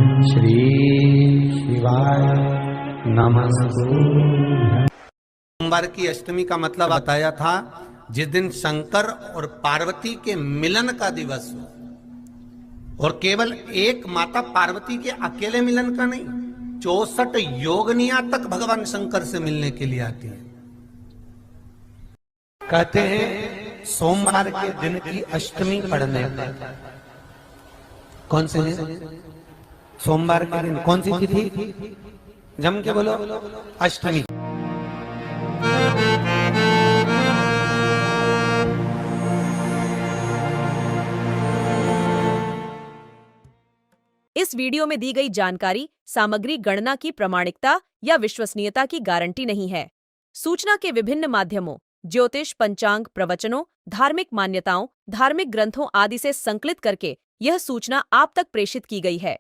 श्री शिवाय नमस्तु। सोमवार की अष्टमी का मतलब बताया था जिस दिन शंकर और पार्वती के मिलन का दिवस हो, और केवल एक माता पार्वती के अकेले मिलन का नहीं, 64 योगनिया तक भगवान शंकर से मिलने के लिए आती है। कहते हैं सोमवार के दिन की अष्टमी पढ़ने पर, कौन से दिन? सोमवार के दिन कौन सी तिथि? जम के बोलो, अष्टमी। इस वीडियो में दी गई जानकारी सामग्री गणना की प्रामाणिकता या विश्वसनीयता की गारंटी नहीं है। सूचना के विभिन्न माध्यमों, ज्योतिष, पंचांग, प्रवचनों, धार्मिक मान्यताओं, धार्मिक ग्रंथों आदि से संकलित करके यह सूचना आप तक प्रेषित की गई है।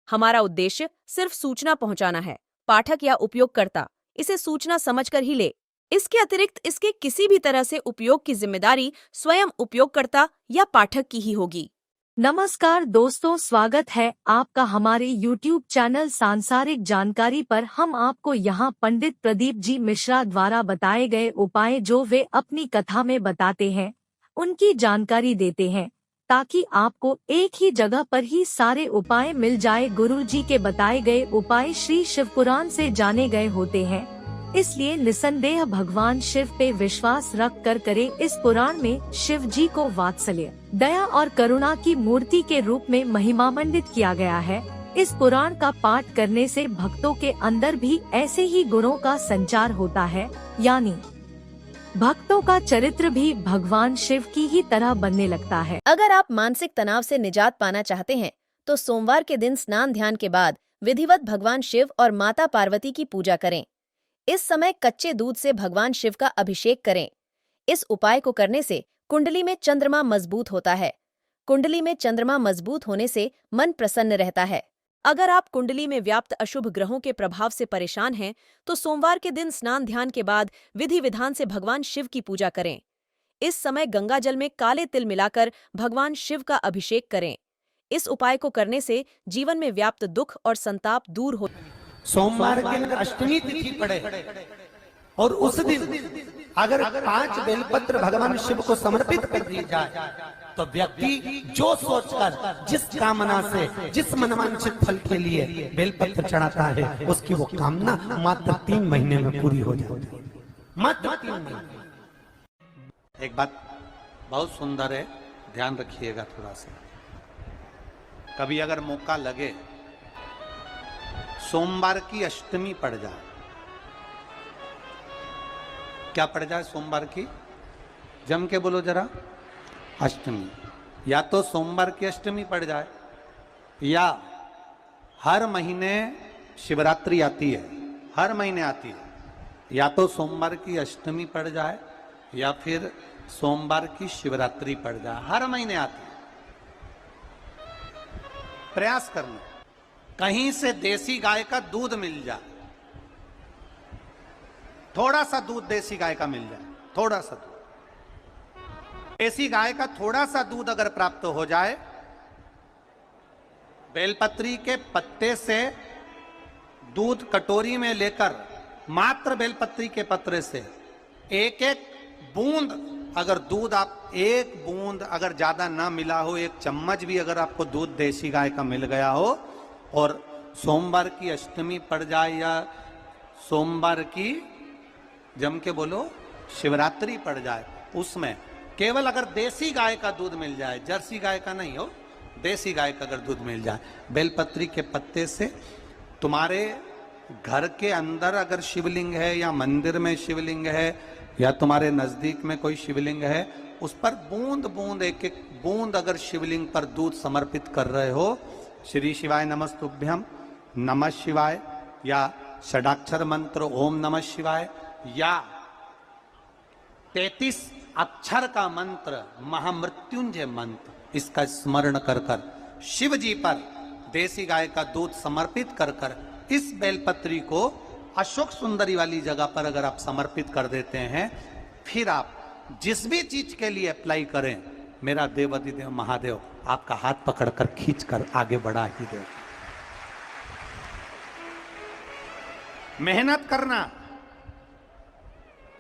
हमारा उद्देश्य सिर्फ सूचना पहुंचाना है। पाठक या उपयोगकर्ता इसे सूचना समझकर ही ले। इसके अतिरिक्त इसके किसी भी तरह से उपयोग की जिम्मेदारी स्वयं उपयोगकर्ता या पाठक की ही होगी। नमस्कार दोस्तों, स्वागत है आपका हमारे YouTube चैनल सांसारिक जानकारी पर। हम आपको यहाँ पंडित प्रदीप जी मिश्रा द्वारा बताए गए उपाय जो वे अपनी कथा में बताते हैं, उनकी जानकारी देते हैं, ताकि आपको एक ही जगह पर ही सारे उपाय मिल जाए। गुरु जी के बताए गए उपाय श्री शिव पुराण से जाने गए होते हैं, इसलिए निसंदेह भगवान शिव पे विश्वास रख कर करे। इस पुराण में शिव जी को वात्सल्य, दया और करुणा की मूर्ति के रूप में महिमामंडित किया गया है। इस पुराण का पाठ करने से भक्तों के अंदर भी ऐसे ही गुणों का संचार होता है, यानी भक्तों का चरित्र भी भगवान शिव की ही तरह बनने लगता है। अगर आप मानसिक तनाव से निजात पाना चाहते हैं तो सोमवार के दिन स्नान ध्यान के बाद विधिवत भगवान शिव और माता पार्वती की पूजा करें। इस समय कच्चे दूध से भगवान शिव का अभिषेक करें। इस उपाय को करने से कुंडली में चंद्रमा मजबूत होता है। कुंडली में चंद्रमा मजबूत होने से मन प्रसन्न रहता है। अगर आप कुंडली में व्याप्त अशुभ ग्रहों के प्रभाव से परेशान हैं तो सोमवार के दिन स्नान ध्यान के बाद विधि विधान से भगवान शिव की पूजा करें। इस समय गंगा जल में काले तिल मिलाकर भगवान शिव का अभिषेक करें। इस उपाय को करने से जीवन में व्याप्त दुख और संताप दूर हो। सोमवार के दिन अष्टमी तिथि पड़े और उस दिन अगर 5 बेलपत्र भगवान शिव को समर्पित कर दी जाए तो व्यक्ति जो सोचकर, जिस कामना से, जिस मनवांछित फल के लिए बेलपत्र चढ़ाता है, उसकी वो कामना मात्र 3 महीने में पूरी हो जाती है। मात्र 3 महीने। एक बात बहुत सुंदर है, ध्यान रखिएगा थोड़ा सा। कभी अगर मौका लगे, सोमवार की अष्टमी पड़ जाए, क्या पड़ जाए? सोमवार की, जम के बोलो जरा, अष्टमी। या तो सोमवार की अष्टमी पड़ जाए, या हर महीने शिवरात्रि आती है, हर महीने आती है, या तो सोमवार की अष्टमी पड़ जाए या फिर सोमवार की शिवरात्रि पड़ जाए, हर महीने आती है। प्रयास करना कहीं से देसी गाय का दूध मिल जाए, थोड़ा सा दूध देसी गाय का मिल जाए, थोड़ा सा दूध देसी गाय का, थोड़ा सा दूध अगर प्राप्त हो जाए, बेलपत्री के पत्ते से दूध कटोरी में लेकर, मात्र बेलपत्री के पत्रे से एक एक बूंद, अगर दूध आप एक बूंद अगर ज्यादा ना मिला हो, 1 चम्मच भी अगर आपको दूध देसी गाय का मिल गया हो, और सोमवार की अष्टमी पड़ जाए या सोमवार की, जम के बोलो, शिवरात्रि पड़ जाए, उसमें केवल अगर देसी गाय का दूध मिल जाए, जर्सी गाय का नहीं हो, देसी गाय का अगर दूध मिल जाए, बेलपत्री के पत्ते से, तुम्हारे घर के अंदर अगर शिवलिंग है या मंदिर में शिवलिंग है या तुम्हारे नजदीक में कोई शिवलिंग है, उस पर बूंद बूंद, एक एक बूंद अगर शिवलिंग पर दूध समर्पित कर रहे हो, श्री शिवाय नमस्तुभ्यम, नमः शिवाय, या षडाक्षर मंत्र ओम नमः शिवाय, या 33 अक्षर का मंत्र महामृत्युंजय मंत्र, इसका स्मरण कर कर शिव जी पर देसी गाय का दूध समर्पित कर कर इस बेलपत्री को अशोक सुंदरी वाली जगह पर अगर आप समर्पित कर देते हैं, फिर आप जिस भी चीज के लिए अप्लाई करें, मेरा देवाधिदेव महादेव आपका हाथ पकड़कर खींचकर आगे बढ़ा ही दे। मेहनत करना,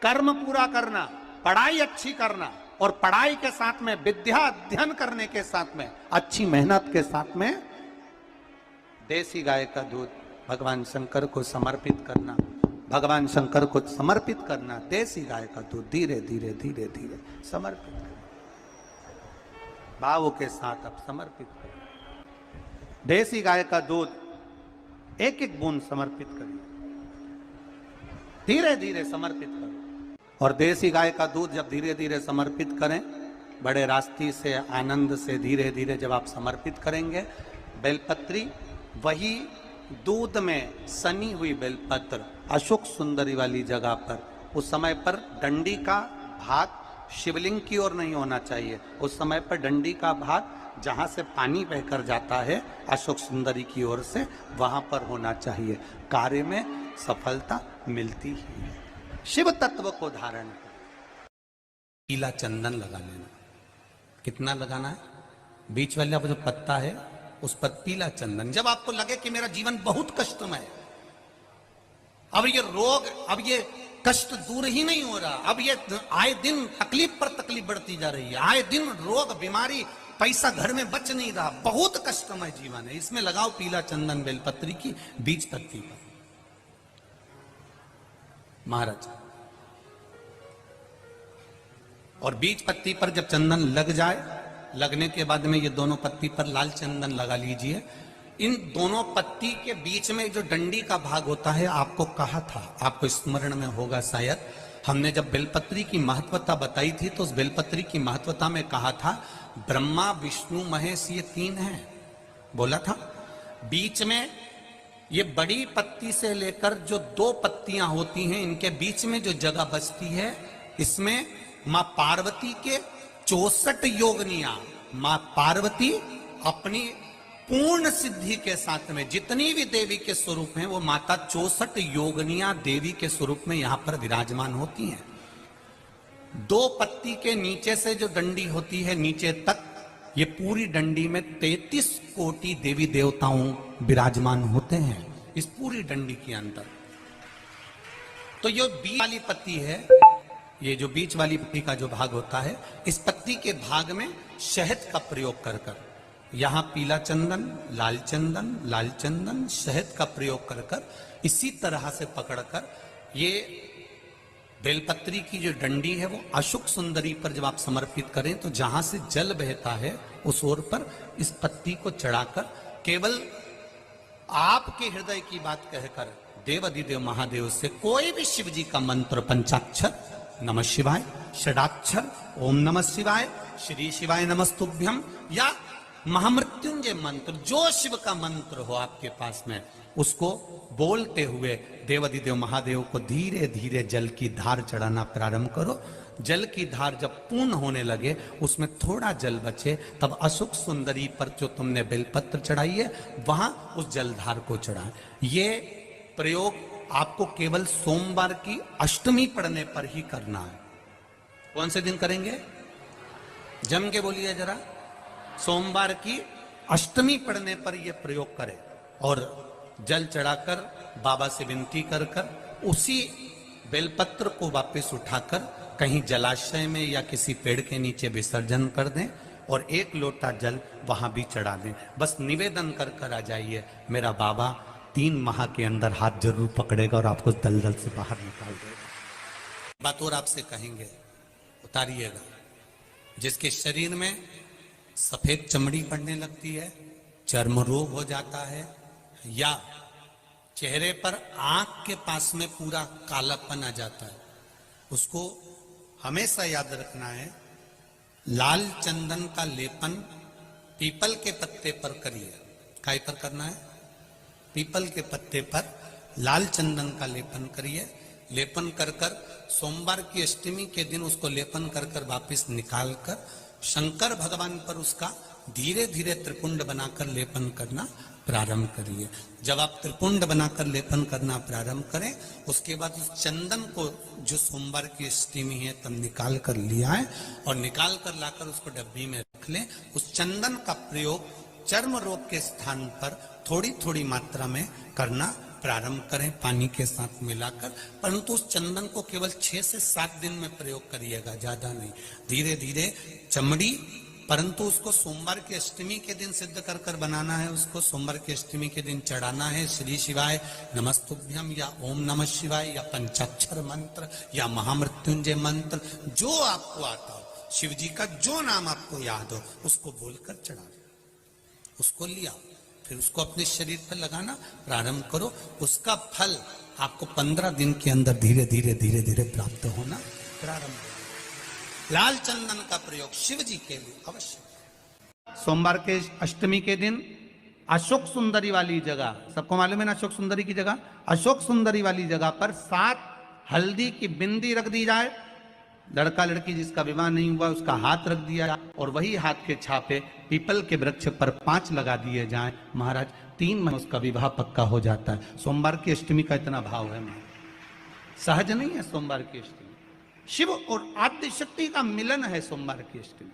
कर्म पूरा करना, पढ़ाई अच्छी करना, और पढ़ाई के साथ में विद्या अध्ययन करने के साथ में अच्छी मेहनत के साथ में देसी गाय का दूध भगवान शंकर को समर्पित करना, भगवान शंकर को समर्पित करना। देसी गाय का दूध धीरे धीरे धीरे धीरे समर्पित करना, भावों के साथ अब समर्पित करें। देसी गाय का दूध एक एक बूंद समर्पित करिए, धीरे धीरे समर्पित करो। और देसी गाय का दूध जब धीरे धीरे समर्पित करें, बड़े रास्ती से आनंद से धीरे धीरे जब आप समर्पित करेंगे, बेलपत्री वही दूध में सनी हुई बेलपत्र अशोक सुंदरी वाली जगह पर, उस समय पर डंडी का भाग शिवलिंग की ओर नहीं होना चाहिए, उस समय पर डंडी का भाग जहां से पानी बहकर जाता है अशोक सुंदरी की ओर से, वहां पर होना चाहिए। कार्य में सफलता मिलती ही है। शिव तत्व को धारण कर पीला चंदन लगा लेना। कितना लगाना है? बीच वाला जो पत्ता है उस पर पीला चंदन। जब आपको लगे कि मेरा जीवन बहुत कष्टमय है, अब ये रोग, अब ये कष्ट दूर ही नहीं हो रहा, अब ये आए दिन तकलीफ पर तकलीफ बढ़ती जा रही है, आए दिन रोग बीमारी, पैसा घर में बच नहीं रहा, बहुत कष्टमय जीवन है, इसमें लगाओ पीला चंदन बेलपत्री की बीज पत्ती पर। महाराज, और बीज पत्ती पर जब चंदन लग जाए, लगने के बाद में ये दोनों पत्ती पर लाल चंदन लगा लीजिए। इन दोनों पत्ती के बीच में जो डंडी का भाग होता है, आपको कहा था, आपको स्मरण में होगा शायद, हमने जब बेलपत्री की महत्वता बताई थी तो उस बेलपत्री की महत्वता में कहा था ब्रह्मा विष्णु महेश ये तीन हैं, बोला था। बीच में ये बड़ी पत्ती से लेकर जो दो पत्तियां होती हैं, इनके बीच में जो जगह बचती है, इसमें मां पार्वती के 64 योगनियां, मां पार्वती अपनी पूर्ण सिद्धि के साथ में जितनी भी देवी के स्वरूप हैं, वो माता 64 योगनियां देवी के स्वरूप में यहां पर विराजमान होती हैं। दो पत्ती के नीचे से जो डंडी होती है नीचे तक, ये पूरी डंडी में 33 कोटि देवी देवताओं विराजमान होते हैं इस पूरी डंडी के अंदर। तो ये बीच वाली पत्ती है, ये जो बीच वाली पत्ती का जो भाग होता है, इस पत्ती के भाग में शहद का प्रयोग कर कर, यहां पीला चंदन, लाल चंदन, लाल चंदन, शहद का प्रयोग कर कर, इसी तरह से पकड़कर ये बेलपत्री की जो डंडी है वो अशोक सुंदरी पर जब आप समर्पित करें, तो जहां से जल बहता है उस ओर पर इस पत्ती को चढ़ाकर केवल आपके हृदय की बात कहकर देवाधिदेव महादेव से कोई भी शिव जी का मंत्र, पंचाक्षर नमः शिवाय, षडाक्षर ओम नमः शिवाय, श्री शिवाय नमस्तुभ्यम, या महामृत्युंजय मंत्र, जो शिव का मंत्र हो आपके पास में, उसको बोलते हुए देवाधिदेव महादेव को धीरे धीरे जल की धार चढ़ाना प्रारंभ करो। जल की धार जब पूर्ण होने लगे, उसमें थोड़ा जल बचे, तब अशोक सुंदरी पर जो तुमने बेलपत्र चढ़ाई है वहां उस जलधार को चढ़ाए। ये प्रयोग आपको केवल सोमवार की अष्टमी पढ़ने पर ही करना है। कौन से दिन करेंगे? जम के बोलिए जरा। सोमवार की अष्टमी पढ़ने पर यह प्रयोग करें और जल चढ़ाकर बाबा से विनती कर कर उसी बेलपत्र को वापस उठाकर कहीं जलाशय में या किसी पेड़ के नीचे विसर्जन कर दें और एक लोटा जल वहां भी चढ़ा दें। बस निवेदन कर कर आ जाइए, मेरा बाबा 3 माह के अंदर हाथ जरूर पकड़ेगा और आपको दलदल से बाहर निकाल देगा। बात और आपसे कहेंगे, उतारिएगा। जिसके शरीर में सफेद चमड़ी पड़ने लगती है, चर्म रोग हो जाता है, या चेहरे पर आंख के पास में पूरा कालापन आ जाता है, उसको हमेशा याद रखना है, लाल चंदन का लेपन पीपल के पत्ते पर करिए। काय पर करना है? पीपल के पत्ते पर लाल चंदन का लेपन करिए। लेपन कर कर सोमवार की अष्टमी के दिन उसको लेपन कर कर वापिस निकाल कर शंकर भगवान पर उसका धीरे धीरे त्रिपुंड बनाकर लेपन करना प्रारंभ करिए। जब आप त्रिपुंड बनाकर लेपन करना प्रारंभ करें, उसके बाद उस चंदन को जो सोमवार की अष्टमी है तब निकाल कर लिया है और निकाल कर लाकर उसको डब्बी में रख लें। उस चंदन का प्रयोग चर्म रोग के स्थान पर थोड़ी थोड़ी मात्रा में करना प्रारंभ करें पानी के साथ मिलाकर, परंतु उस चंदन को केवल 6 से 7 दिन में प्रयोग करिएगा, ज्यादा नहीं। धीरे धीरे चमड़ी, परंतु उसको सोमवार की अष्टमी के दिन सिद्ध कर कर बनाना है, उसको सोमवार की अष्टमी के दिन चढ़ाना है। श्री शिवाय नमस्तुभ्यम या ओम नमः शिवाय या पंचाक्षर मंत्र या महामृत्युंजय मंत्र, जो आपको आता हो, शिव जी का जो नाम आपको याद हो उसको बोलकर चढ़ा, उसको लिया, फिर उसको अपने शरीर पर लगाना प्रारंभ करो। उसका फल आपको 15 दिन के अंदर धीरे धीरे धीरे धीरे प्राप्त होना प्रारंभ हो। लाल चंदन का प्रयोग शिव जी के लिए अवश्य। सोमवार के अष्टमी के दिन अशोक सुंदरी वाली जगह, सबको मालूम है ना अशोक सुंदरी की जगह, अशोक सुंदरी वाली जगह पर 7 हल्दी की बिंदी रख दी जाए। लड़का लड़की जिसका विवाह नहीं हुआ उसका हाथ रख दिया जाए, और वही हाथ के छापे पीपल के वृक्ष पर 5 लगा दिए जाएं। महाराज 3 महीने उसका विवाह पक्का हो जाता है। सोमवार की अष्टमी का इतना भाव है महाराज, सहज नहीं है सोमवार की अष्टमी। शिव और आद्य शक्ति का मिलन है सोमवार की अष्टमी।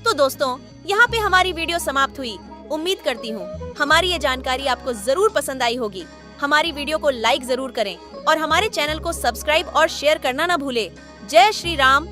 तो दोस्तों, यहाँ पे हमारी वीडियो समाप्त हुई। उम्मीद करती हूँ हमारी ये जानकारी आपको जरूर पसंद आई होगी। हमारी वीडियो को लाइक जरूर करें और हमारे चैनल को सब्सक्राइब और शेयर करना ना भूले। जय श्री राम,